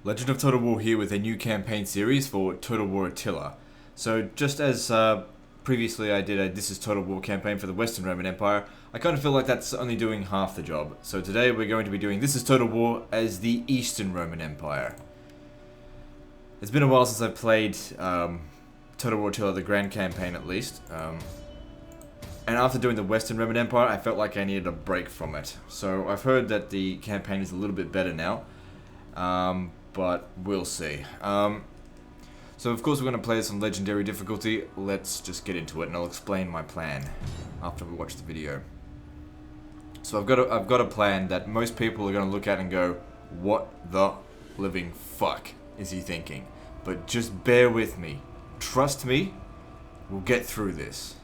Legend of Total War here with a new campaign series for Total War Attila. So just as previously I did a This is Total War campaign for the Western Roman Empire, I kind of feel like that's only doing half the job. So today we're going to be doing This is Total War as the Eastern Roman Empire. It's been a while since I've played Total War Attila, the Grand Campaign at least. And after doing the Western Roman Empire, I felt like I needed a break from it. So I've heard that the campaign is a little bit better now. But we'll see. So of course we're going to play this on Legendary difficulty. Let's just get into it and I'll explain my plan after we watch the video. So I've got a plan that most people are going to look at and go, what the living fuck is he thinking? But just bear with me. Trust me, we'll get through this.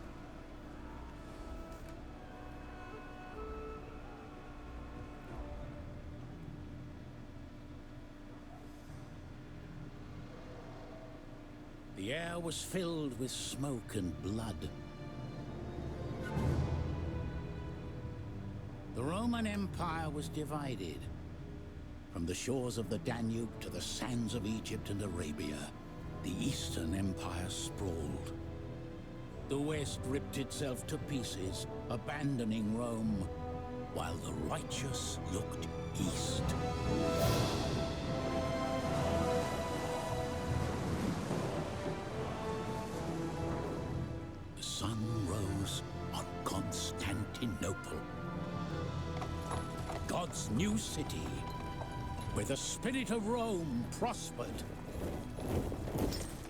The air was filled with smoke and blood. The Roman Empire was divided. From the shores of the Danube to the sands of Egypt and Arabia, the Eastern Empire sprawled. The West ripped itself to pieces, abandoning Rome, while the righteous looked east. The sun rose on Constantinople, God's new city, where the spirit of Rome prospered.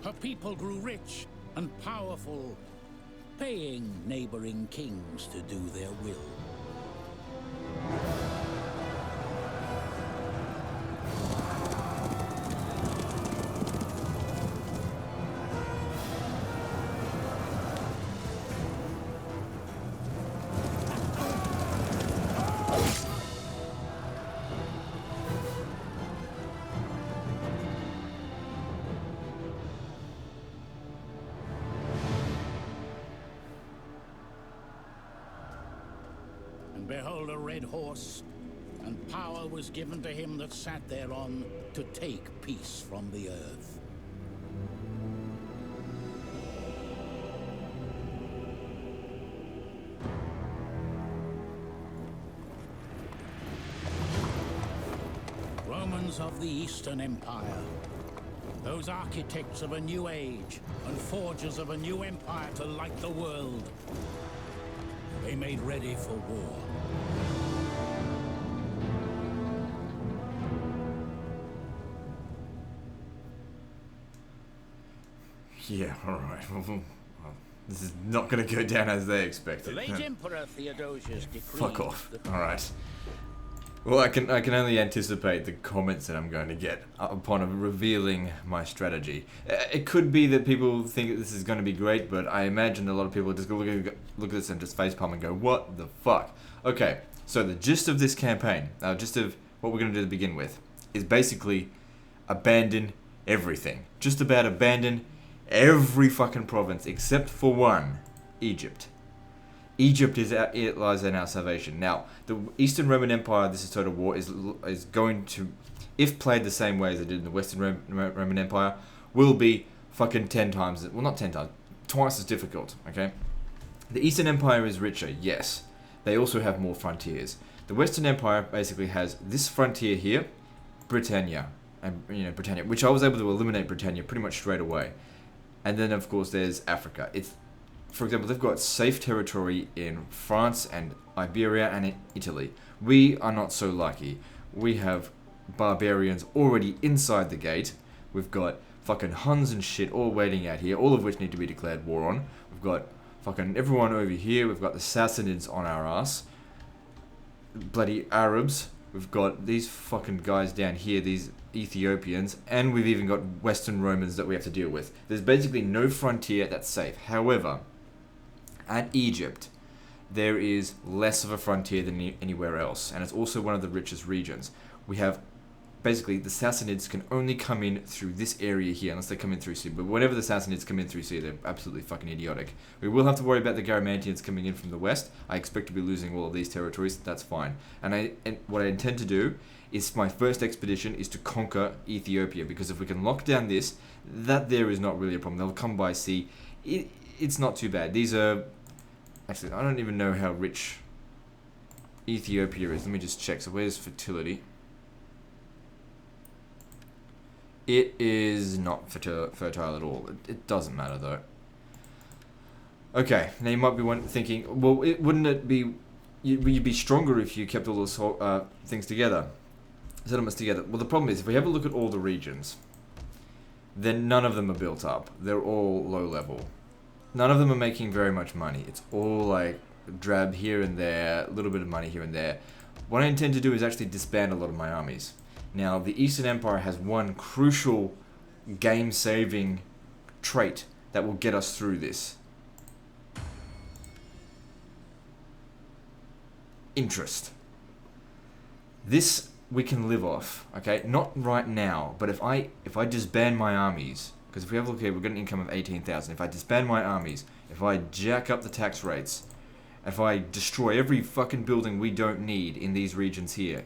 Her people grew rich and powerful, paying neighboring kings to do their will. And behold, a red horse, and power was given to him that sat thereon to take peace from the earth. Romans of the Eastern Empire, those architects of a new age and forgers of a new empire to light the world. They made ready for war. Yeah, alright. This is not going to go down as they The expected. late Emperor Theodosius decreed... Fuck off. Alright. Well, I can only anticipate the comments that I'm going to get upon revealing my strategy. It could be that people think that this is going to be great, but I imagine a lot of people are just going to look at this and just facepalm and go, what the fuck? Okay, so the gist of this campaign, gist of what we're going to do to begin with, is basically abandon everything. Just about abandon every fucking province except for one, Egypt. Egypt it lies in our salvation. Now, the Eastern Roman Empire, This is Total War, is going to, if played the same way as it did in the Western Roman Empire, will be fucking 10 times, well not 10 times, twice as difficult, okay? The Eastern Empire is richer, yes. They also have more frontiers. The Western Empire basically has this frontier here, Britannia, and Britannia, which I was able to eliminate Britannia pretty much straight away. And then of course there's Africa. For example, they've got safe territory in France and Iberia and in Italy. We are not so lucky. We have barbarians already inside the gate. We've got fucking Huns and shit all waiting out here, all of which need to be declared war on. We've got fucking everyone over here. We've got the Sassanids on our ass. Bloody Arabs. We've got these fucking guys down here, these Ethiopians, and we've even got Western Romans that we have to deal with. There's basically no frontier that's safe. However, at Egypt, there is less of a frontier than anywhere else, and it's also one of the richest regions. We have basically the Sassanids can only come in through this area here, unless they come in through sea. But whenever the Sassanids come in through sea, they're absolutely fucking idiotic. We will have to worry about the Garamantians coming in from the west. I expect to be losing all of these territories. That's fine. And what I intend to do is my first expedition is to conquer Ethiopia, because if we can lock down this, that there is not really a problem. They'll come by sea. It's not too bad. These are... Actually, I don't even know how rich Ethiopia is. Let me just check. So where's fertility? It is not fertile at all. It doesn't matter though. Okay, now you might be thinking, well, wouldn't it be... You'd be stronger if you kept all those things together. Settlements together. Well, the problem is, if we have a look at all the regions, then none of them are built up. They're all low level. None of them are making very much money. It's all like drab here and there, a little bit of money here and there. What I intend to do is actually disband a lot of my armies. Now, the Eastern Empire has one crucial game-saving trait that will get us through this. Interest. This we can live off, okay? Not right now, but if I disband my armies, because if we have a look here, we've got an income of 18,000. If I disband my armies, if I jack up the tax rates, if I destroy every fucking building we don't need in these regions here,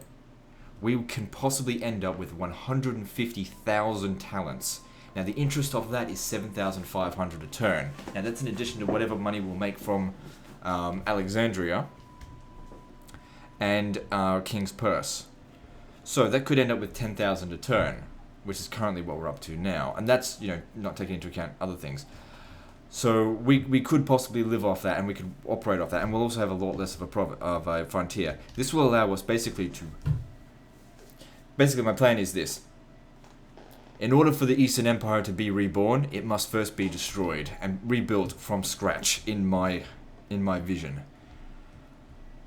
we can possibly end up with 150,000 talents. Now the interest of that is 7,500 a turn. Now that's in addition to whatever money we'll make from Alexandria and our King's Purse. So that could end up with 10,000 a turn, which is currently what we're up to now. And that's, you know, not taking into account other things. So we could possibly live off that, and we could operate off that, and we'll also have a lot less of a frontier. This will allow us basically to... Basically, my plan is this. In order for the Eastern Empire to be reborn, it must first be destroyed and rebuilt from scratch in my vision.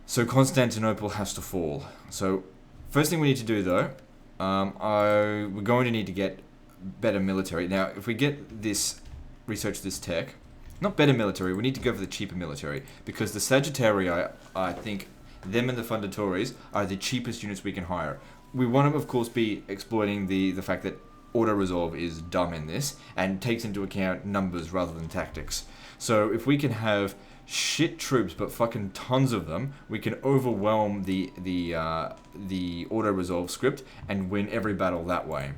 So Constantinople has to fall. So first thing we need to do though, we're going to need to get better military. Now, if we get this, research this tech, not better military, we need to go for the cheaper military, because the Sagittarii, I think, them and the Fundatories are the cheapest units we can hire. We want to, of course, be exploiting the fact that auto-resolve is dumb in this, and takes into account numbers rather than tactics. So if we can have shit troops, but fucking tons of them, we can overwhelm the auto-resolve script and win every battle that way,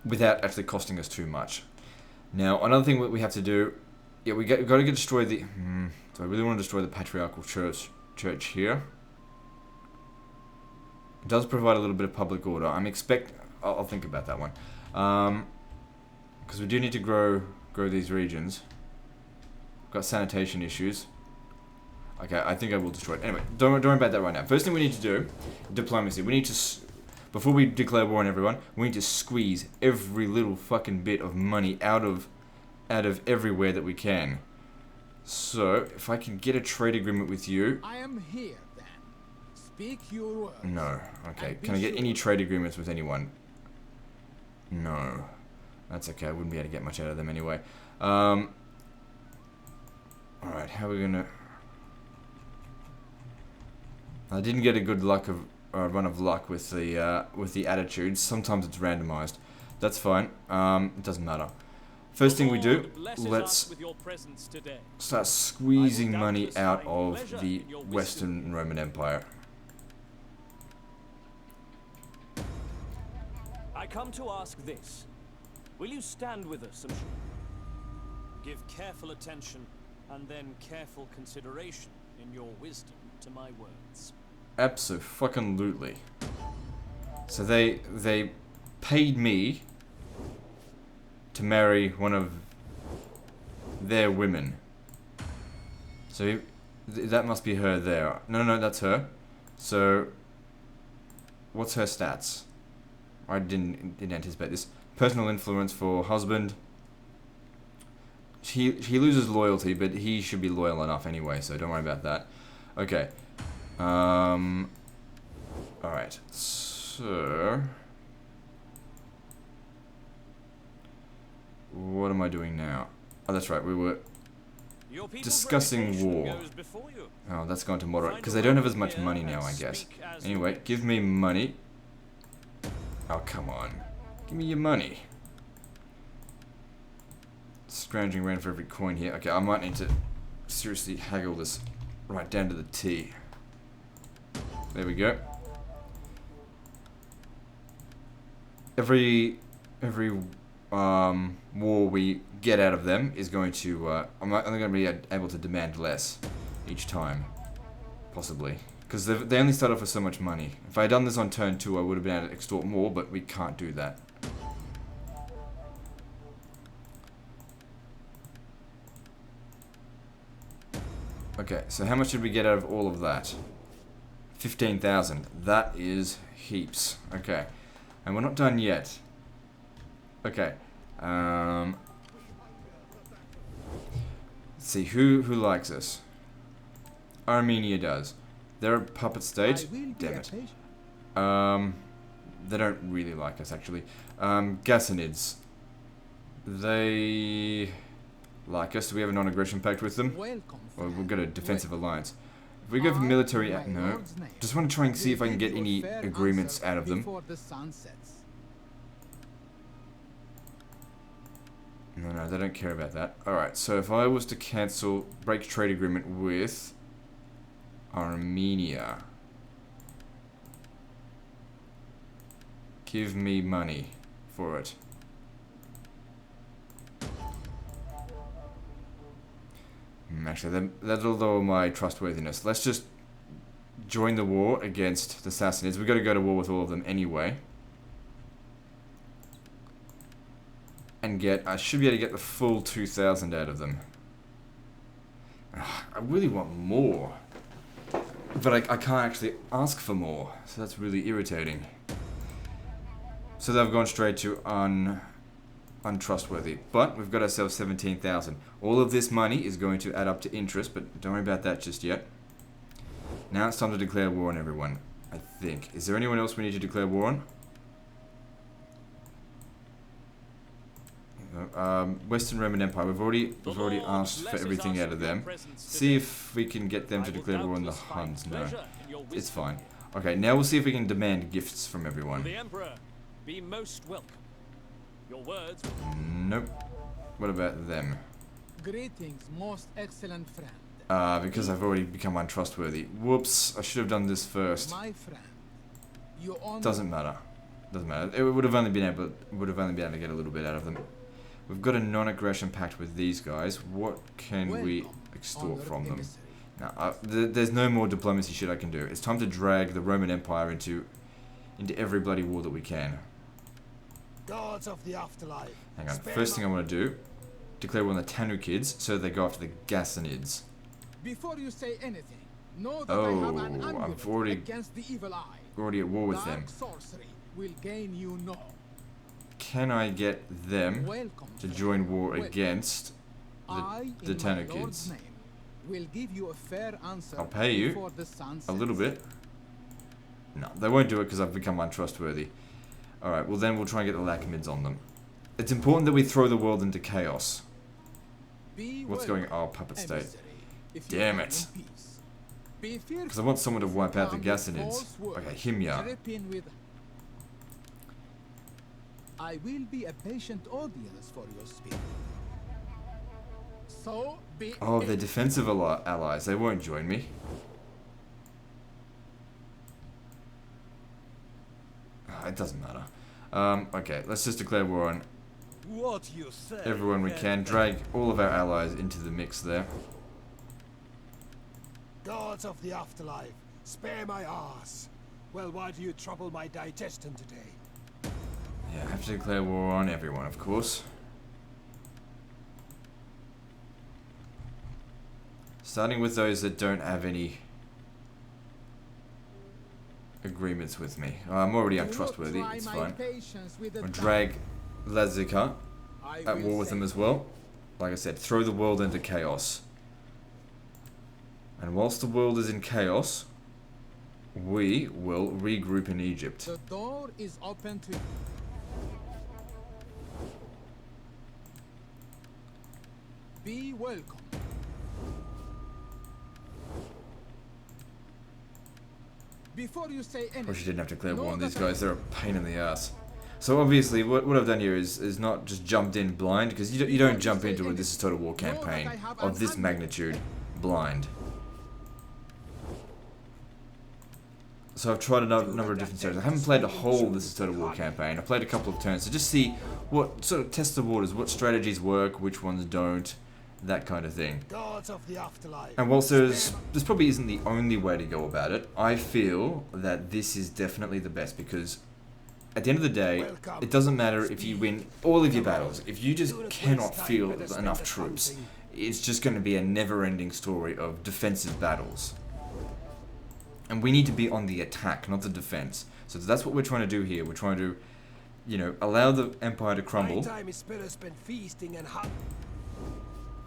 without actually costing us too much. Now, another thing that we have to do, yeah, we've got to destroy the... so I really want to destroy the Patriarchal Church here. It does provide a little bit of public order. I'll think about that one. Because we do need to grow these regions. We've got sanitation issues. Okay, I think I will destroy it. Anyway, don't worry about that right now. First thing we need to do, diplomacy. We need to... Before we declare war on everyone, we need to squeeze every little fucking bit of money out of everywhere that we can. So, if I can get a trade agreement with you... I am here, then. Speak your words. No. Okay, can I get any trade agreements with anyone? No. That's okay, I wouldn't be able to get much out of them anyway. Alright, how are we gonna... I didn't get a good run of luck with the attitudes. Sometimes it's randomized. That's fine. It doesn't matter. First thing we do, let's start squeezing money out of the Western Roman Empire. I come to ask this. Will you stand with us and give careful attention and then careful consideration in your wisdom to my words? Abso-fucking-lutely. So they paid me to marry one of their women. So that must be her there. No, that's her. So what's her stats? I didn't anticipate this. Personal influence for husband. He loses loyalty, but he should be loyal enough anyway, so don't worry about that. Okay. Alright, so... What am I doing now? Oh, that's right, we were discussing war. Oh, that's going to moderate, because they don't have as much money now, I guess. Anyway, give me money. Oh, come on. Give me your money. Scrounging around for every coin here. Okay, I might need to seriously haggle this right down to the T. There we go. Every war we get out of them is going to, I'm only going to be able to demand less each time, possibly. Because they only start off with so much money. If I had done this on turn 2, I would have been able to extort more, but we can't do that. Okay, so how much did we get out of all of that? 15,000. That is heaps. Okay. And we're not done yet. Okay. Let's see, who likes us? Armenia does. They're a puppet state. Damn it. They don't really like us, actually. Gassanids. They like us. Do we have a non-aggression pact with them? Or we've got a defensive alliance. If we go for military, no. Just want to try and see if I can get any agreements out of them. No, they don't care about that. Alright, so if I was to cancel, break trade agreement with Armenia. Give me money for it. Actually, that'll lower my trustworthiness. Let's just join the war against the Sassanids. We've got to go to war with all of them anyway. And I should be able to get the full 2,000 out of them. I really want more. But I can't actually ask for more. So that's really irritating. So they've gone straight to untrustworthy. But we've got ourselves 17,000. All of this money is going to add up to interest, but don't worry about that just yet. Now it's time to declare war on everyone, I think. Is there anyone else we need to declare war on? Western Roman Empire. We've already asked for everything out of them. See if we can get them to declare war on the Huns. No, it's fine. Okay, now we'll see if we can demand gifts from everyone. The Emperor, be most welcome. Your words. Nope. What about them? Greetings, most excellent friend. Because I've already become untrustworthy. Whoops! I should have done this first. My friend, you doesn't matter. Doesn't matter. It would have only been able to get a little bit out of them. We've got a non-aggression pact with these guys. What can we extort from them? Now, there's no more diplomacy shit I can do. It's time to drag the Roman Empire into every bloody war that we can. Gods of the afterlife. Hang on. First thing I want to do, declare war on the Tanukids so they go after the Gassanids. Before you say anything, know that I have an I've amulet against the evil eye. already at war with them. Dark sorcery will gain you no. Can I get them to join war against the Tanukids? Will give you a fair answer. I'll pay you a little bit. No, they won't do it because I've become untrustworthy. Alright, well then we'll try and get the Lachmids on them. It's important that we throw the world into chaos. What's going on? Oh, puppet state. Damn it. Because I want someone to wipe out the Gassanids. Okay, Himyar. I will be a patient audience for your speech. So be Oh, they're defensive allies. They won't join me. Oh, it doesn't matter. Okay, let's just declare war on everyone we can. Drag all of our allies into the mix there. Gods of the afterlife, spare my ass. Well, why do you trouble my digestion today? Yeah, I have to declare war on everyone, of course. Starting with those that don't have any agreements with me. Oh, I'm already untrustworthy, it's fine. I'll drag Lazika at war with them as well. Like I said, throw the world into chaos. And whilst the world is in chaos, we will regroup in Egypt. The door is open to you. Be welcome. Before you say anything, Wish I didn't have to declare war on know these that guys. They're a pain in the ass. So obviously, what I've done here is not just jumped in blind, because you don't jump into a This is Total War campaign of this magnitude blind. So I've tried a number of different strategies. I haven't played the whole This is Total War campaign. I've played a couple of turns to just see what sort of test the waters, what strategies work, which ones don't, that kind of thing. Gods of the afterlife. And whilst this probably isn't the only way to go about it, I feel that this is definitely the best, because at the end of the day, it doesn't matter if you win all of your battles. If you just cannot field enough troops, it's just going to be a never-ending story of defensive battles. And we need to be on the attack, not the defense. So that's what we're trying to do here. We're trying to, you know, allow the Empire to crumble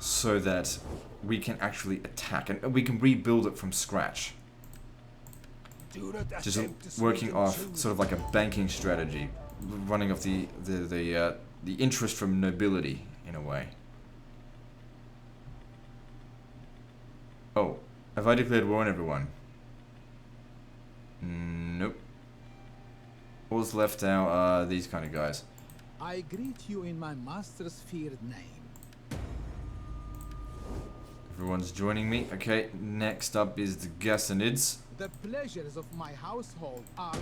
so that we can actually attack. And we can rebuild it from scratch. Just working off sort of like a banking strategy. Running off the interest from nobility, in a way. Oh, have I declared war on everyone? Nope. All that's left now are these kind of guys. I greet you in my master's feared name. Everyone's joining me. Okay, next up is the Gassanids. The pleasures of my household are...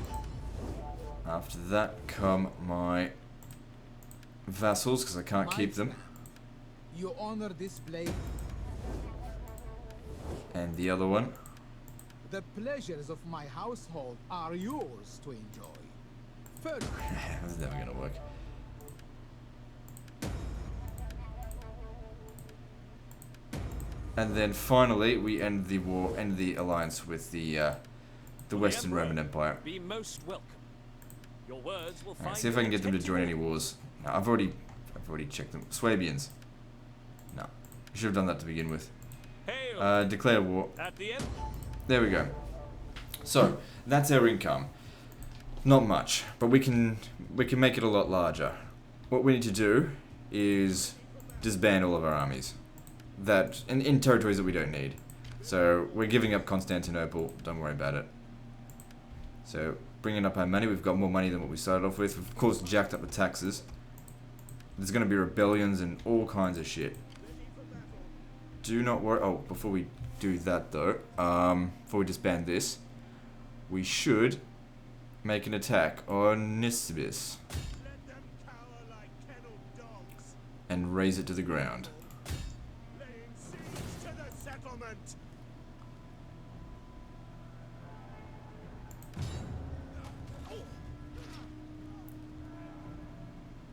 After that come my vassals, because I can't keep them. You honor this blade. And the other one. The pleasures of my household are yours to enjoy. First, That's never gonna work. And then finally, we end the war, end the alliance with the Western Roman Empire. Be most welcome. Your words will find. Alright, see if I can get them to join any wars. No, I've already checked them. Swabians. No, I should have done that to begin with. Declare war. At the end. There we go. So that's our income. Not much, but we can make it a lot larger. What we need to do is disband all of our armies that in territories that we don't need. So we're giving up Constantinople. Don't worry about it. So bringing up our money, we've got more money than what we started off with. We've of course jacked up the taxes. There's going to be rebellions and all kinds of shit. Do not worry. Oh, before we do that though, before we disband this, we should make an attack on Nisibis and raze it to the ground.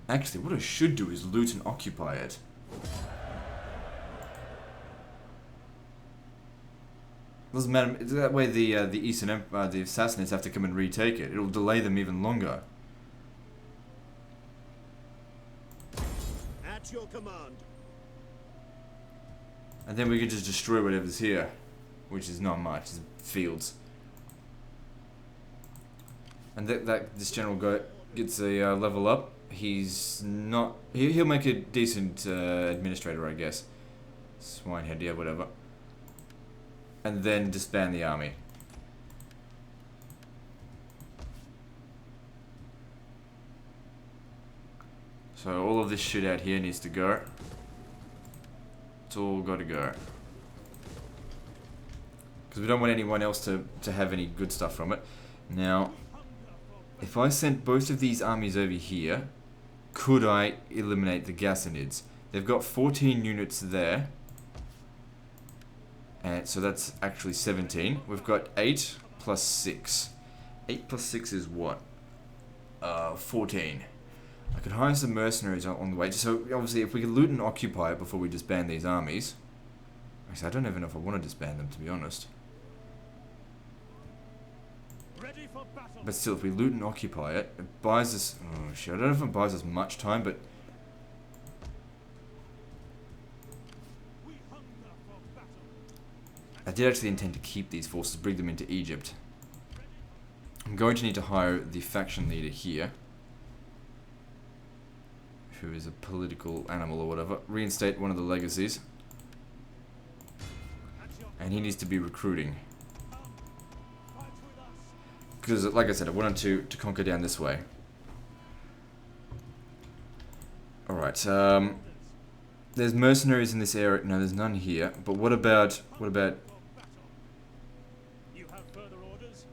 Actually, what I should do is loot and occupy it. Doesn't matter. That way, the Eastern Empire, the Assassinates have to come and retake it. It'll delay them even longer. At your command. And then we can just destroy whatever's here, which is not much. It's fields. And this general gets a level up. He's not. He'll make a decent administrator, I guess. Swinehead, yeah, whatever. And then disband the army. So all of this shit out here needs to go. It's all got to go. Because we don't want anyone else to have any good stuff from it. Now, if I sent both of these armies over here, could I eliminate the Gassanids? They've got 14 units there. And so that's actually 17. We've got 8 plus 6. 8 plus 6 is what? 14. I could hire some mercenaries on the way. So obviously if we could loot and occupy it before we disband these armies. Actually, I don't even know if I want to disband them, to be honest. Ready for battle. But still, if we loot and occupy it, it buys us... Oh shit, I don't know if it buys us much time, but... I did actually intend to keep these forces, bring them into Egypt. I'm going to need to hire the faction leader here, who is a political animal or whatever. Reinstate one of the legacies. And he needs to be recruiting. Because, like I said, I wanted to conquer down this way. Alright, there's mercenaries in this area. No, there's none here. But what about... You have further orders?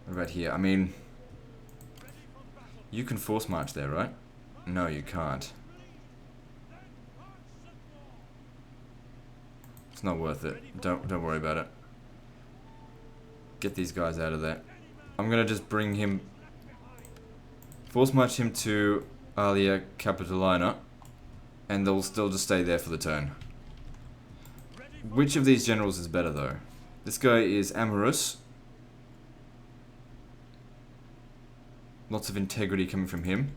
What about here? I mean... You can force march there, right? No, you can't. It's not worth it. Don't worry about it. Get these guys out of there. I'm gonna just bring him... Force march him to Alia Capitolina. And they'll still just stay there for the turn. Which of these generals is better, though? This guy is amorous. Lots of integrity coming from him.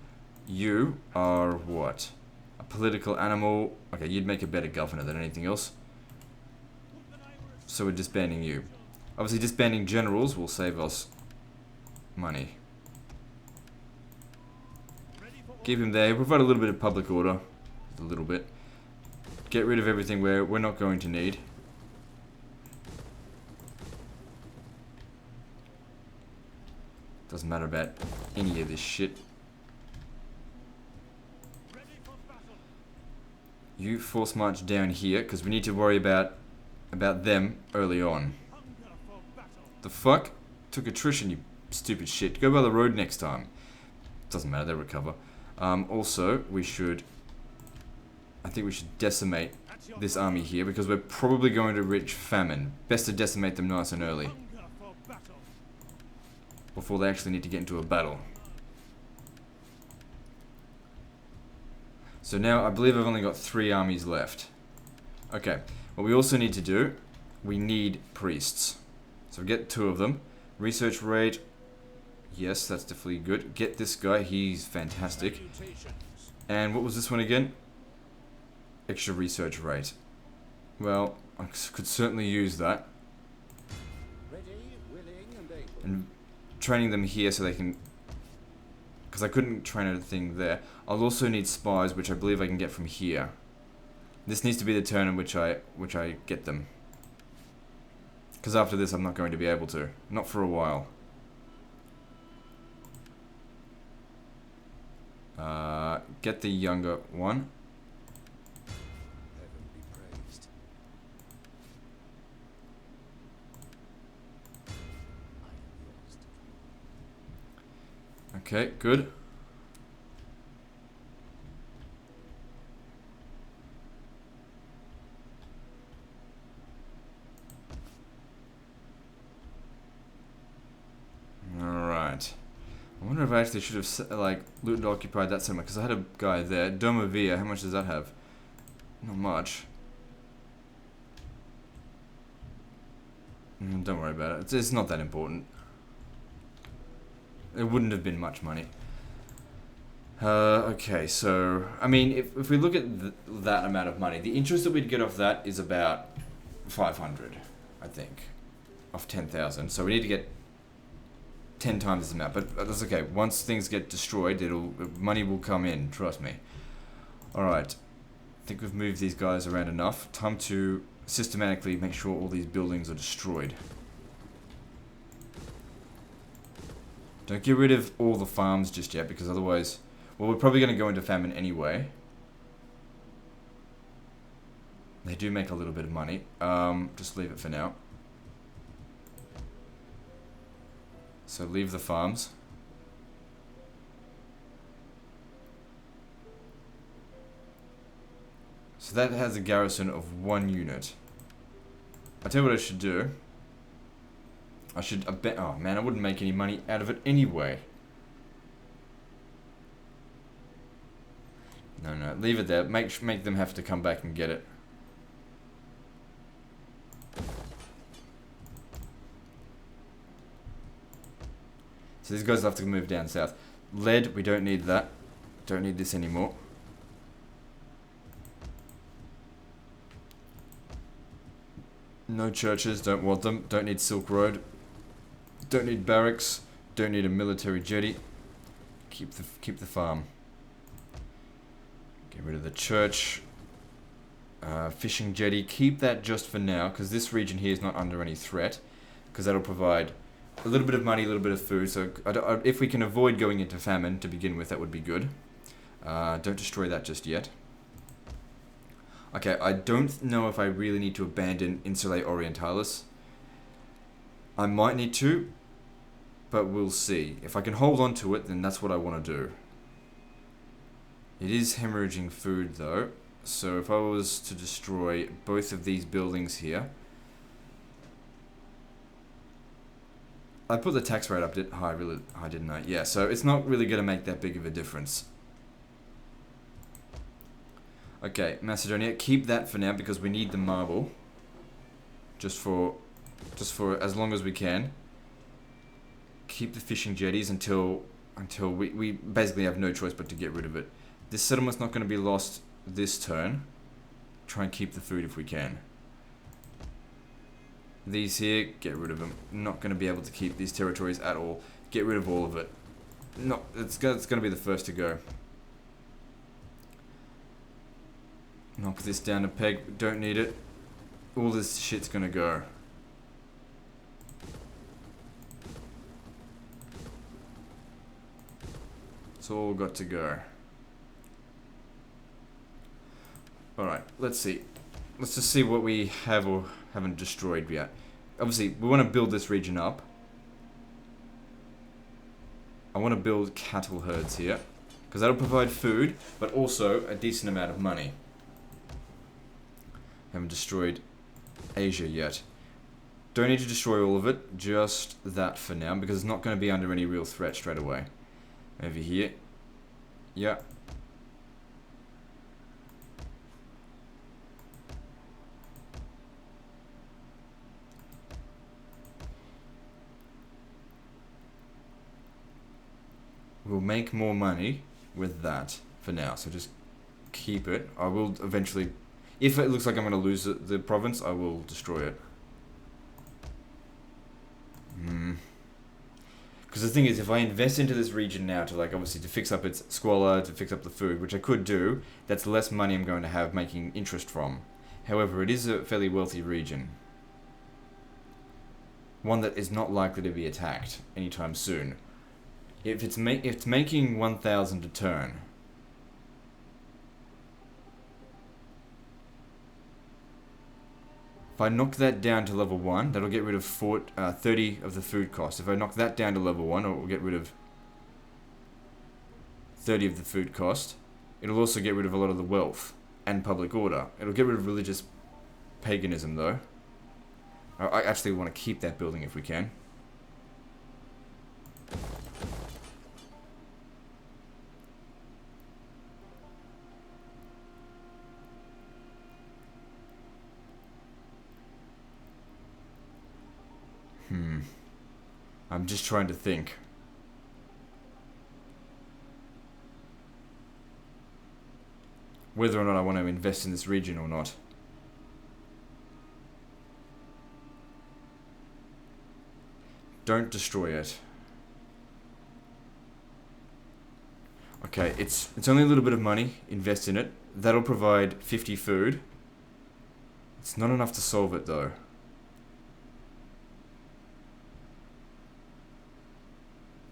You are what? A political animal. Okay, you'd make a better governor than anything else. So we're disbanding you. Obviously, disbanding generals will save us money. Keep him there. Provide a little bit of public order. Just a little bit. Get rid of everything we're not going to need. Doesn't matter about any of this shit. You force march down here, because we need to worry about them early on. The fuck? Took attrition, you stupid shit. Go by the road next time. Doesn't matter, they'll recover. Also, I think we should decimate this army here, because we're probably going to reach famine. Best to decimate them nice and early. Before they actually need to get into a battle. So now, I believe I've only got 3 armies left. Okay, what we also need to do, we need priests. So get 2 of them. Research rate, yes, that's definitely good. Get this guy, he's fantastic. And what was this one again? Extra research rate. Well, I could certainly use that. And training them here so they can... Because I couldn't train a thing there. I'll also need spies, which I believe I can get from here. This needs to be the turn in which I get them. Because after this I'm not going to be able to. Not for a while. Get the younger one. Okay, good. Alright. I wonder if I actually should have, like, looted and occupied that somewhere, because I had a guy there. Domovia, how much does that have? Not much. Don't worry about it. It's not that important. It wouldn't have been much money. Okay, so... I mean, if we look at that amount of money, the interest that we'd get off that is about 500, I think. Off 10,000. So we need to get 10 times this amount. But that's okay. Once things get destroyed, money will come in. Trust me. Alright. I think we've moved these guys around enough. Time to systematically make sure all these buildings are destroyed. Don't get rid of all the farms just yet, because otherwise... Well, we're probably going to go into famine anyway. They do make a little bit of money. Just leave it for now. So leave the farms. So that has a garrison of 1 unit. I'll tell you what I should do. I bet, oh man, I wouldn't make any money out of it anyway. No, leave it there. Make them have to come back and get it. So these guys have to move down south. Lead, we don't need that. Don't need this anymore. No churches, don't want them. Don't need Silk Road. Don't need barracks. Don't need a military jetty. Keep the farm. Get rid of the church. Fishing jetty. Keep that just for now, because this region here is not under any threat. Because that'll provide a little bit of money, a little bit of food. So if we can avoid going into famine to begin with, that would be good. Don't destroy that just yet. Okay, I don't know if I really need to abandon Insulae Orientalis. I might need to, but we'll see. If I can hold on to it, then that's what I want to do. It is hemorrhaging food though, so if I was to destroy both of these buildings here... I put the tax rate up high, didn't I? Yeah, so it's not really going to make that big of a difference. Okay, Macedonia, keep that for now because we need the marble. Just for as long as we can. Keep the fishing jetties until we basically have no choice but to get rid of it. This settlement's not going to be lost this turn. Try and keep the food if we can. These here, get rid of them. Not going to be able to keep these territories at all. Get rid of all of it. No, it's going to be the first to go. Knock this down a peg. Don't need it. All this shit's going to go. It's all got to go. Alright, let's see. Let's just see what we have or haven't destroyed yet. Obviously, we want to build this region up. I want to build cattle herds here, because that'll provide food, but also a decent amount of money. Haven't destroyed Asia yet. Don't need to destroy all of it, just that for now, because it's not going to be under any real threat straight away. Over here. Yeah. We'll make more money with that for now, so just keep it. I will eventually, if it looks like I'm going to lose the province, I will destroy it. Because the thing is, if I invest into this region now to, like, obviously to fix up its squalor, to fix up the food, which I could do, that's less money I'm going to have making interest from. However, it is a fairly wealthy region. One that is not likely to be attacked anytime soon. If it's making 1,000 a turn, if I knock that down to level 1, that'll get rid of 30 of the food cost. If I knock that down to level 1, it will get rid of 30 of the food cost. It'll also get rid of a lot of the wealth and public order. It'll get rid of religious paganism, though. I actually want to keep that building if we can. I'm just trying to think. Whether or not I want to invest in this region or not. Don't destroy it. Okay, it's only a little bit of money. Invest in it. That'll provide 50 food. It's not enough to solve it though.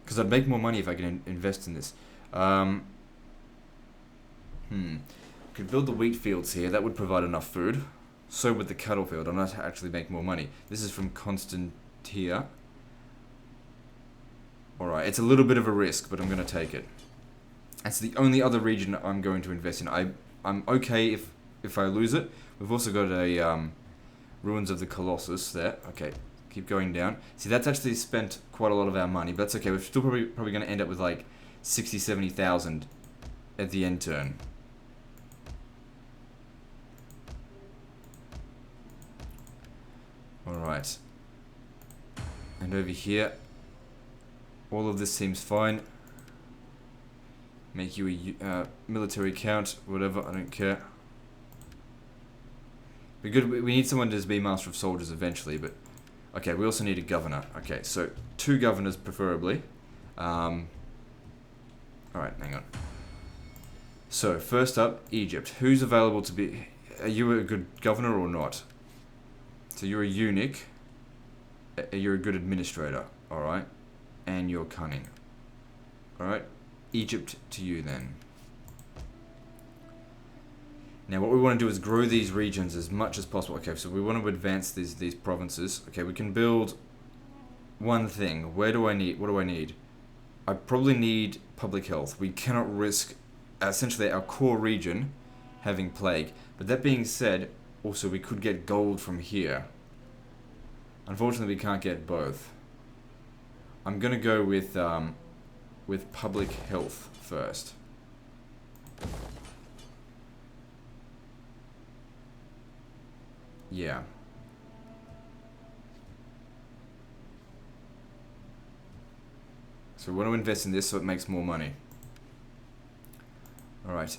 Because I'd make more money if I can invest in this. Could build the wheat fields here. That would provide enough food. So would the cattle field. I'm not actually make more money. This is from Constantia. Alright, it's a little bit of a risk, but I'm going to take it. That's the only other region I'm going to invest in. I'm okay if I lose it. We've also got a Ruins of the Colossus there. Okay. Keep going down. See, that's actually spent quite a lot of our money, but that's okay. We're still probably going to end up with like 60, 70,000 at the end turn. Alright. And over here, all of this seems fine. Make you a military count, whatever, I don't care. Be good. We need someone to just be Master of Soldiers eventually, but... Okay, we also need a governor. Okay, so 2 governors preferably. Alright, hang on. So, first up, Egypt. Who's available to be... Are you a good governor or not? So you're a eunuch. You're a good administrator. Alright. And you're cunning. Alright. Egypt to you then. Now what we want to do is grow these regions as much as possible. Okay, so we want to advance these provinces. Okay, we can build one thing. What do I need? I probably need public health. We cannot risk essentially our core region having plague. But that being said, also we could get gold from here. Unfortunately, we can't get both. I'm gonna go with public health first. Yeah. So we want to invest in this so it makes more money. Alright.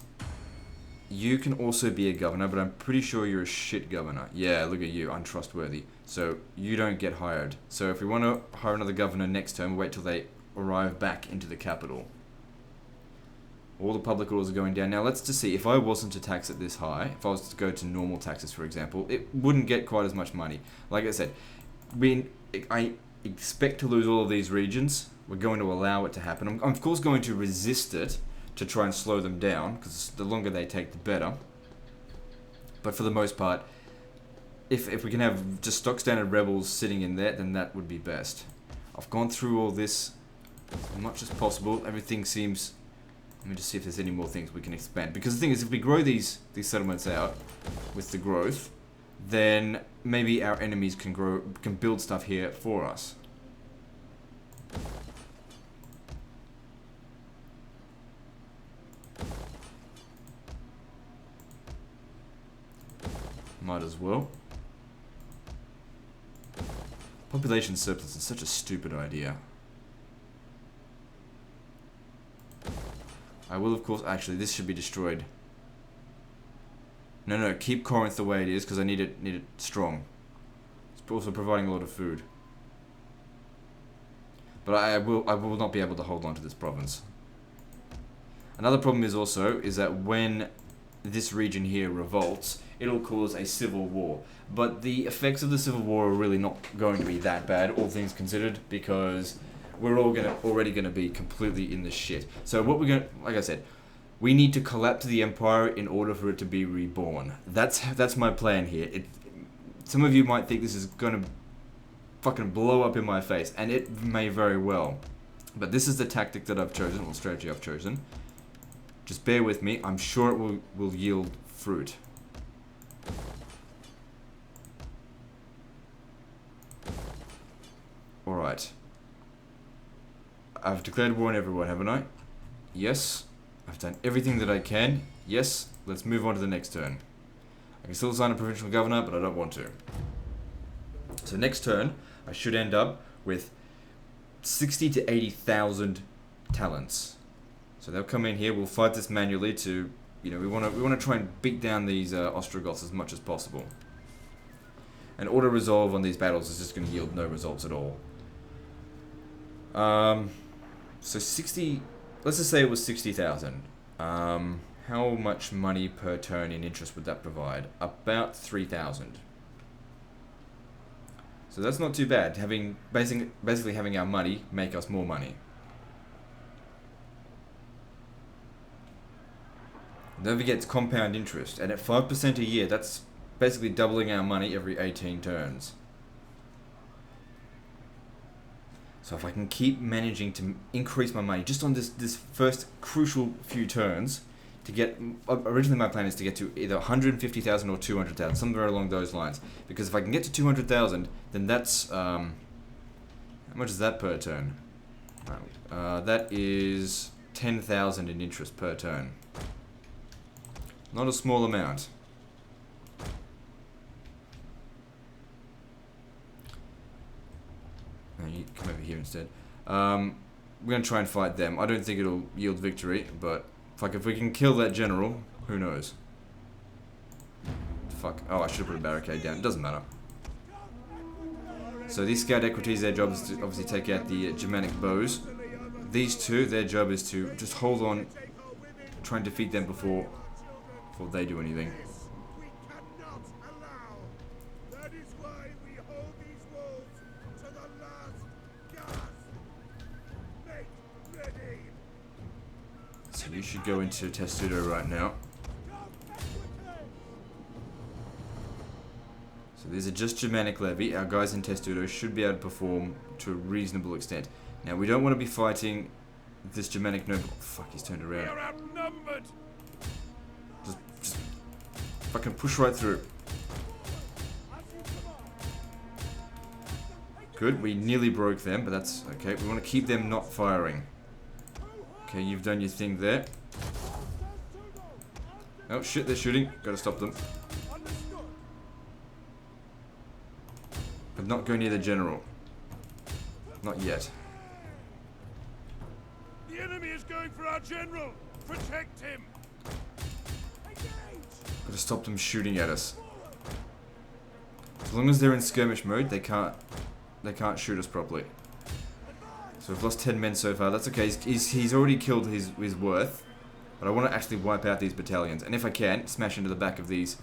You can also be a governor, but I'm pretty sure you're a shit governor. Yeah, look at you, untrustworthy. So you don't get hired. So if we want to hire another governor next term, wait till they arrive back into the capital. All the public orders are going down. Now let's just see, if I wasn't to tax it this high, if I was to go to normal taxes for example, it wouldn't get quite as much money. Like I said, I expect to lose all of these regions. We're going to allow it to happen. I'm of course going to resist it to try and slow them down, because the longer they take the better. But for the most part, if we can have just stock standard rebels sitting in there, then that would be best. I've gone through all this as much as possible. Everything seems... Let me just see if there's any more things we can expand. Because the thing is, if we grow these settlements out with the growth, then maybe our enemies can build stuff here for us. Might as well. Population surplus is such a stupid idea. I will, of course... Actually, this should be destroyed. No, keep Corinth the way it is, because I need it strong. It's also providing a lot of food. But I will not be able to hold on to this province. Another problem is that when this region here revolts, it'll cause a civil war. But the effects of the civil war are really not going to be that bad, all things considered, because we're already gonna be completely in the shit. So what we're gonna, like I said, we need to collapse the empire in order for it to be reborn. That's my plan here. Some of you might think this is gonna fucking blow up in my face, and it may very well. But this is the tactic that I've chosen, or strategy I've chosen. Just bear with me. I'm sure it will yield fruit. Alright. I've declared war on everyone, haven't I? Yes. I've done everything that I can. Yes. Let's move on to the next turn. I can still assign a provincial governor, but I don't want to. So next turn, I should end up with 60 to 80,000 talents. So they'll come in here. We'll fight this manually to, we want to try and beat down these Ostrogoths as much as possible. And auto resolve on these battles is just going to yield no results at all. So 60. Let's just say it was 60,000. How much money per turn in interest would that provide? About 3,000. So that's not too bad. Basically having our money make us more money. Don't forget it's compound interest, and at 5% a year, that's basically doubling our money every 18 turns. So if I can keep managing to increase my money just on this first crucial few turns, to get, originally my plan is to get to either 150,000 or 200,000, somewhere along those lines. Because if I can get to 200,000, then that's, how much is that per turn? That is 10,000 in interest per turn. Not a small amount. No, you come over here instead. We're going to try and fight them. I don't think it'll yield victory, but fuck, if we can kill that general, who knows? Fuck. Oh, I should have put a barricade down. It doesn't matter. So these scout equities, their job is to obviously take out the Germanic bows. These two, their job is to just hold on, try and defeat them before they do anything. We cannot allow. That is why we hold these walls to the last gasp. So you should go into Testudo right now. So these are just Germanic levy. Our guys in Testudo should be able to perform to a reasonable extent. Now we don't want to be fighting this Germanic noble. Oh, fuck, he's turned around. We're outnumbered. Just fucking push right through. Good, we nearly broke them, but that's okay. We want to keep them not firing. Okay, you've done your thing there. Oh shit, they're shooting. Gotta stop them. But not go near the general. Not yet. The enemy is going for our general. Protect him. Gotta stop them shooting at us. As long as they're in skirmish mode, they can't shoot us properly. So we've lost 10 men so far. That's okay. He's already killed his worth. But I want to actually wipe out these battalions, and if I can, smash into the back of these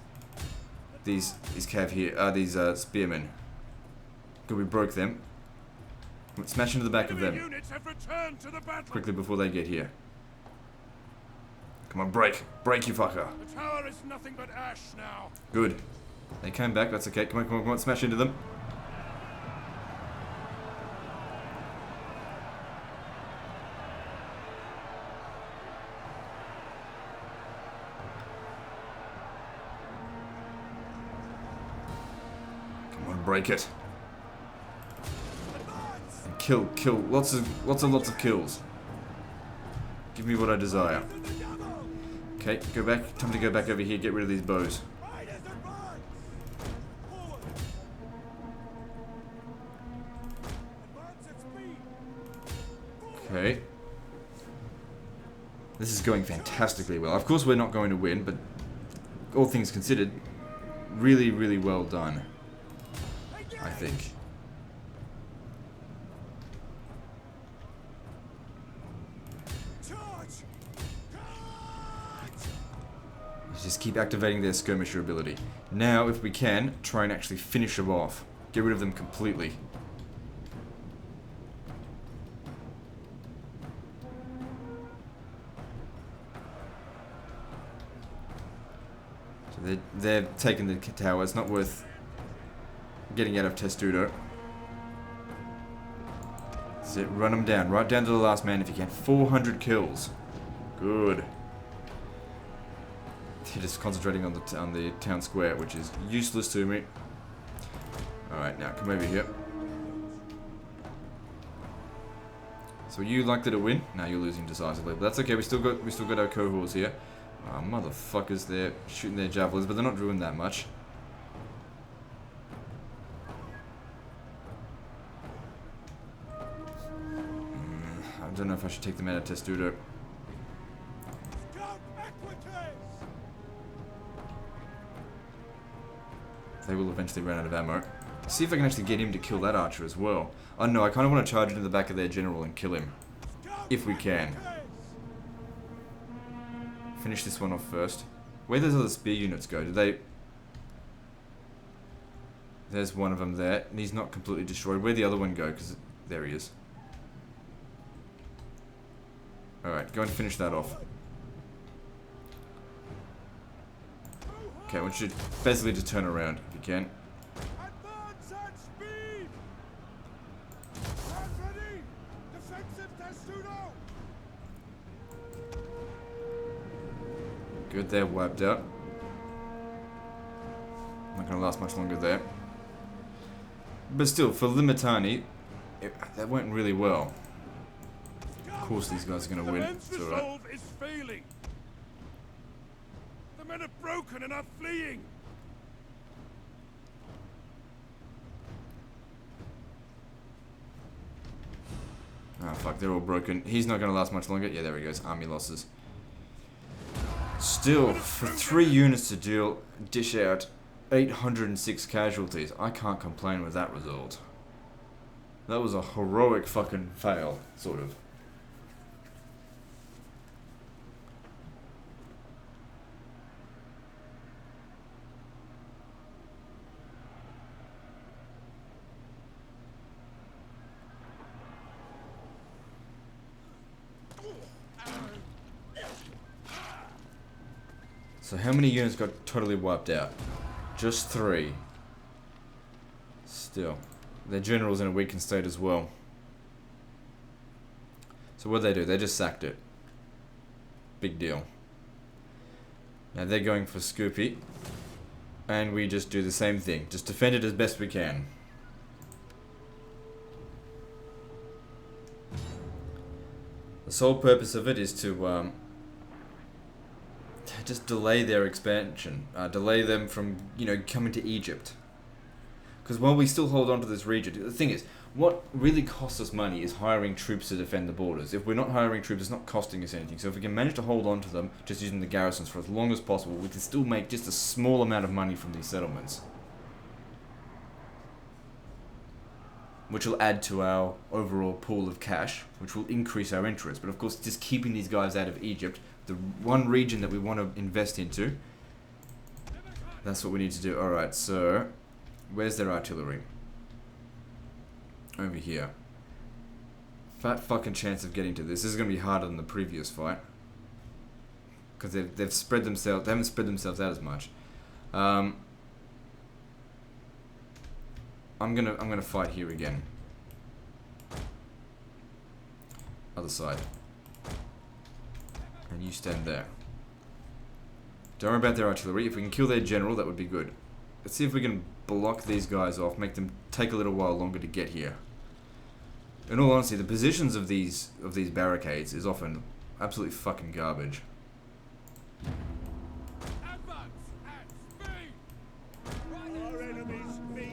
cav here, these spearmen. Good, we broke them. Smash into the back of them Units have returned to the battle. quickly before they get here. Come on, break, you fucker. The tower is nothing but ash now. Good. They came back. That's okay. Come on, smash into them. Break it. And kill. Lots of kills. Give me what I desire. Okay, go back. Time to go back over here, get rid of these bows. Okay. This is going fantastically well. Of course we're not going to win, but all things considered, really, really well done. I think. Just keep activating their skirmisher ability. Now, if we can, try and actually finish them off. Get rid of them completely. So they're taking the tower. It's not worth getting out of Testudo. That's it. Run them down. Right down to the last man if you can. 400 kills. Good. They're just concentrating on the town square, which is useless to me. Alright, now come over here. So you likely to win? Now you're losing decisively. But that's okay, we still got our cohorts here. Oh, motherfuckers, they're shooting their javelins, but they're not doing that much. I don't know if I should take them out of Testudo. They will eventually run out of ammo. See if I can actually get him to kill that archer as well. Oh no, I kind of want to charge into the back of their general and kill him. If we can. Finish this one off first. Where does other spear units go? Do they... There's one of them there. And he's not completely destroyed. Where'd the other one go? Because there he is. Alright, go and finish that off. Okay, I want you basically to turn around if you can. Advance at speed. Stand ready. Defensive Testudo. Good, they're wiped out. Not gonna last much longer there. But still, for Limitani, that went really well. Of course these guys are gonna win. Men's It's alright. resolve is failing. The men are broken and are fleeing. Ah, fuck, they're all broken. He's not gonna last much longer. Yeah, there he goes. Army losses. Still, for 3 units to dish out 806 casualties, I can't complain with that result. That was a heroic fucking fail, sort of. So how many units got totally wiped out? Just 3. Still. Their general's in a weakened state as well. So what'd they do? They just sacked it. Big deal. Now they're going for Scoopy. And we just do the same thing. Just defend it as best we can. The sole purpose of it is to just delay their expansion. Delay them from, you know, coming to Egypt. Because while we still hold on to this region, the thing is, what really costs us money is hiring troops to defend the borders. If we're not hiring troops, it's not costing us anything. So if we can manage to hold on to them, just using the garrisons for as long as possible, we can still make just a small amount of money from these settlements. Which will add to our overall pool of cash, which will increase our interest. But of course, just keeping these guys out of Egypt, the one region that we want to invest into, that's what we need to do. Alright, so where's their artillery? Over here. Fat fucking chance of getting to this. This is going to be harder than the previous fight. Because they've spread themselves, they haven't spread themselves out as much. I'm gonna fight here again. Other side. And you stand there. Don't worry about their artillery. If we can kill their general, that would be good. Let's see if we can block these guys off, make them take a little while longer to get here. In all honesty, the positions of these barricades is often absolutely fucking garbage.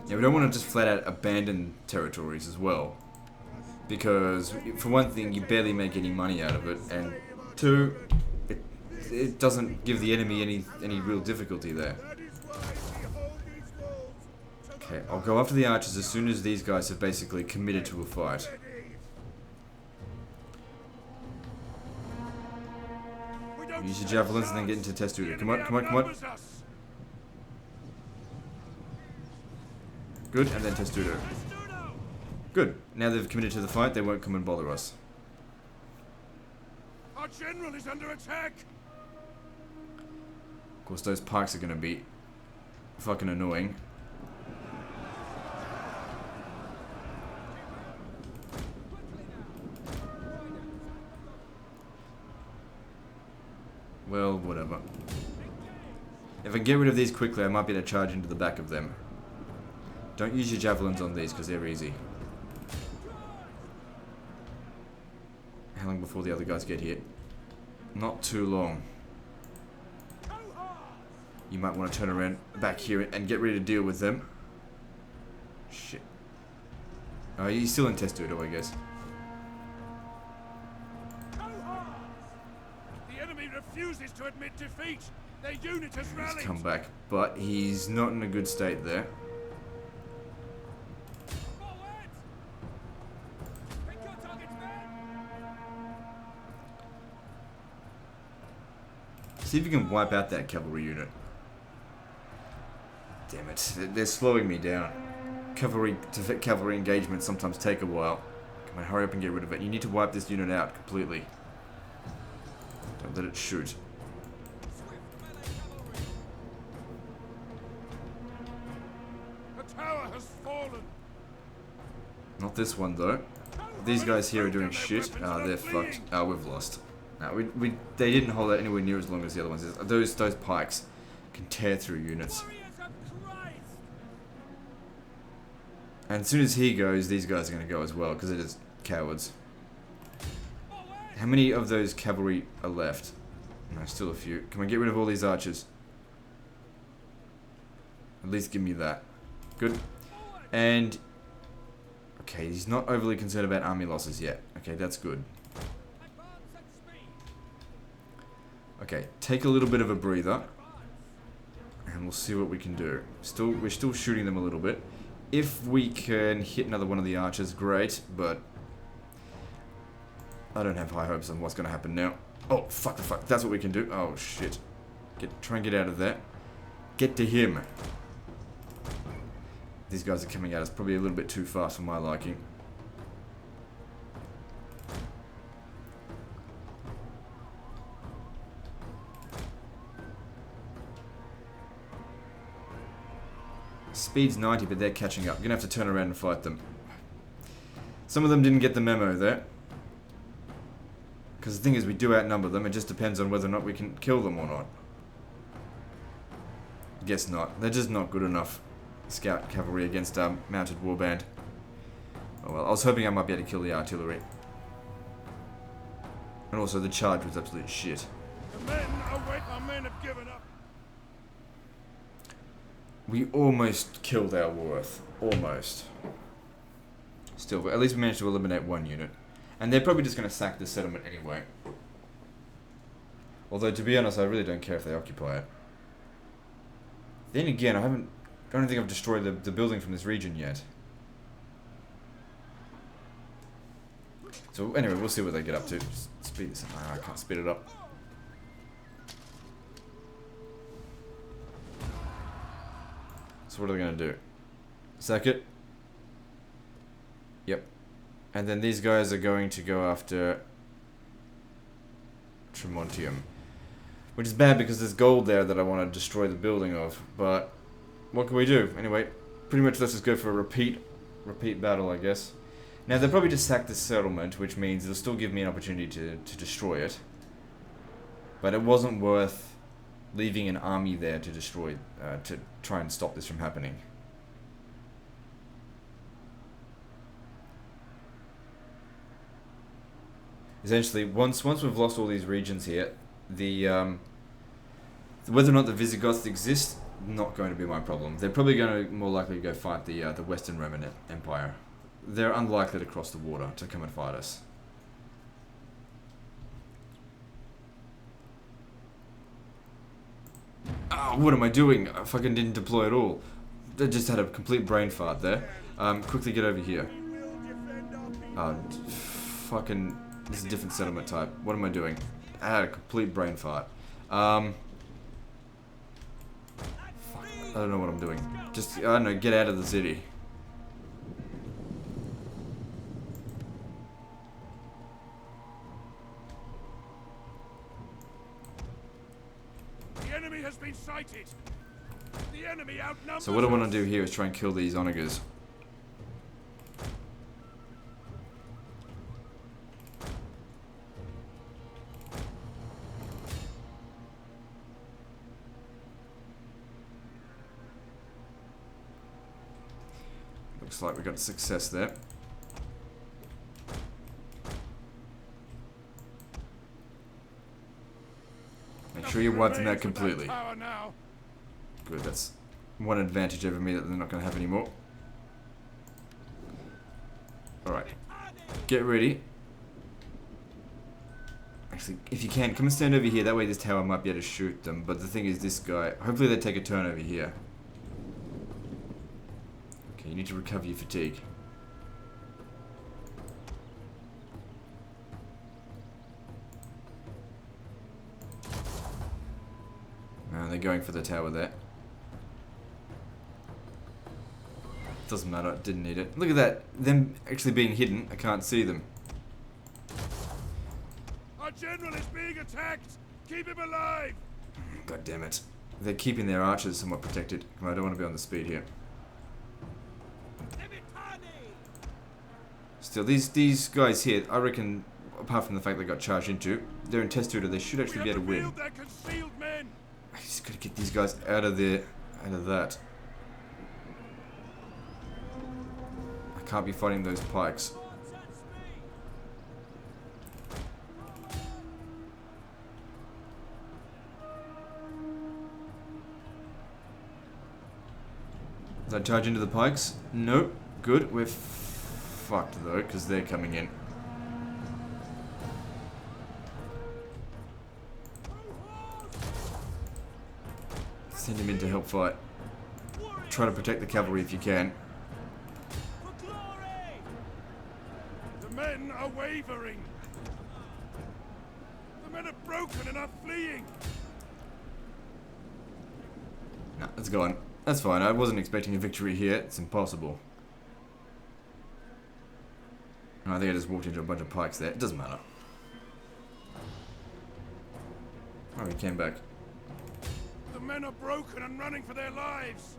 Yeah, we don't want to just flat out abandon territories as well. Because, for one thing, you barely make any money out of it, and 2, it doesn't give the enemy any real difficulty there. Okay, I'll go after the archers as soon as these guys have basically committed to a fight. Use your javelins and then get into Testudo. Come on, come on, come on. Good, and then Testudo. Good. Now they've committed to the fight, they won't come and bother us. Our general is under attack. Of course, those pikes are going to be fucking annoying. Well, whatever. If I can get rid of these quickly, I might be able to charge into the back of them. Don't use your javelins on these, because they're easy. How long before the other guys get here? Not too long. You might want to turn around back here and get ready to deal with them. Shit. Oh, he's still in Testudo, I guess. The enemy refuses to admit defeat. Their unit has rallied. He's come back, but he's not in a good state there. See if you can wipe out that cavalry unit. Damn it, they're slowing me down. Cavalry engagements sometimes take a while. Come on, hurry up and get rid of it. You need to wipe this unit out completely. Don't let it shoot. The tower has fallen. Not this one though. These guys here are doing shit. They're fucked. We've lost. No, they didn't hold out anywhere near as long as the other ones. Those pikes can tear through units. And as soon as he goes, these guys are going to go as well, because they're just cowards. How many of those cavalry are left? No, still a few. Can we get rid of all these archers? At least give me that. Good. And... okay, he's not overly concerned about army losses yet. Okay, that's good. Okay, take a little bit of a breather. And we'll see what we can do. We're still shooting them a little bit. If we can hit another one of the archers, great, but I don't have high hopes on what's going to happen now. Oh, fuck. That's what we can do. Oh, shit. Try and get out of there. Get to him. These guys are coming at us probably a little bit too fast for my liking. Speed's 90, but they're catching up. Gonna have to turn around and fight them. Some of them didn't get the memo there. Because the thing is, we do outnumber them. It just depends on whether or not we can kill them or not. Guess not. They're just not good enough. Scout cavalry against our mounted warband. Oh well, I was hoping I might be able to kill the artillery. And also the charge was absolute shit. The men await. Our men have given up. We almost killed our worth. Almost. Still, at least we managed to eliminate one unit. And they're probably just going to sack the settlement anyway. Although, to be honest, I really don't care if they occupy it. Then again, I don't think I've destroyed the building from this region yet. So anyway, we'll see what they get up to. Just speed this up. Oh, I can't speed it up. So what are they going to do? Sack it? Yep. And then these guys are going to go after Tremontium. Which is bad because there's gold there that I want to destroy the building of. But what can we do? Anyway, pretty much let's just go for a repeat battle, I guess. Now they'll probably just sack this settlement, which means they'll still give me an opportunity to destroy it. But it wasn't worth leaving an army there to destroy, to try and stop this from happening. Essentially, once we've lost all these regions here, whether or not the Visigoths exist, not going to be my problem. They're probably going to more likely go fight the Western Roman Empire. They're unlikely to cross the water to come and fight us. Oh, what am I doing? I fucking didn't deploy at all. I just had a complete brain fart there. Quickly get over here. Fucking... This is a different settlement type. What am I doing? I had a complete brain fart. Fuck. I don't know what I'm doing. Just, I don't know, get out of the city. The enemy has been sighted. The enemy outnumbers. So what I want to do here is try and kill these onagers. Looks like we got success there. Make sure you wipe them out completely. Good, that's one advantage over me that they're not going to have anymore. Alright. Get ready. Actually, if you can, come and stand over here. That way this tower might be able to shoot them. But the thing is, this guy... Hopefully they take a turn over here. Okay, you need to recover your fatigue. And they're going for the tower there. Doesn't matter, didn't need it. Look at that, them actually being hidden. I can't see them. Our general is being attacked. Keep him alive. God damn it. They're keeping their archers somewhat protected. Come on, I don't want to be on the speed here. Still, these guys here, I reckon, apart from the fact they got charged into, they're in Testudo, they should actually be able to win. I just gotta get these guys out of there, out of that. I can't be fighting those pikes. Did I charge into the pikes? Nope. Good. We're fucked though, because they're coming in. Send him in to help fight. Try to protect the cavalry if you can. The men are wavering. The men are broken and are fleeing. Nah, it's gone. That's fine. I wasn't expecting a victory here. It's impossible. I think I just walked into a bunch of pikes there. It doesn't matter. Oh, he came back. The men are broken and running for their lives.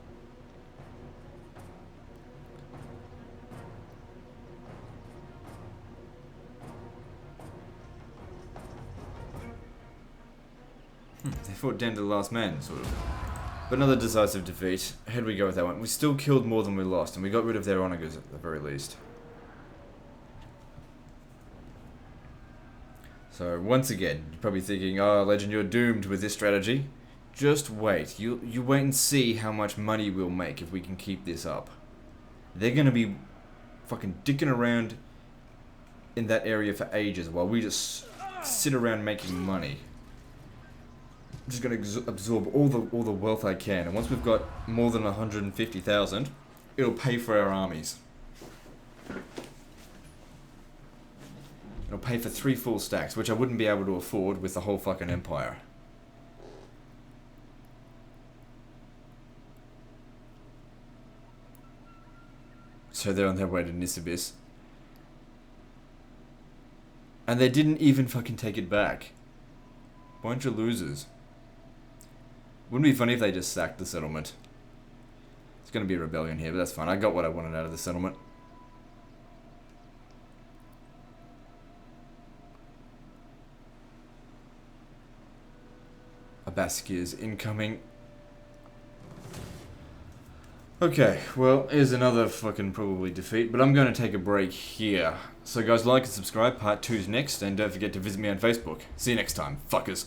They fought down to the last man, sort of. But another decisive defeat. Ahead we go with that one. We still killed more than we lost, and we got rid of their onagers at the very least. So, once again, you're probably thinking, oh, Legend, you're doomed with this strategy. Just wait. You wait and see how much money we'll make if we can keep this up. They're gonna be fucking dicking around in that area for ages while we just sit around making money. I'm just gonna absorb all the wealth I can, and once we've got more than 150,000, it'll pay for our armies. It'll pay for 3 full stacks, which I wouldn't be able to afford with the whole fucking empire. So they're on their way to Nisibis. And they didn't even fucking take it back. Bunch of losers. Wouldn't it be funny if they just sacked the settlement? It's gonna be a rebellion here, but that's fine. I got what I wanted out of the settlement. Abaskia's incoming. Okay, well, here's another fucking probably defeat, but I'm going to take a break here. So guys, like and subscribe, part 2's next, and don't forget to visit me on Facebook. See you next time, fuckers.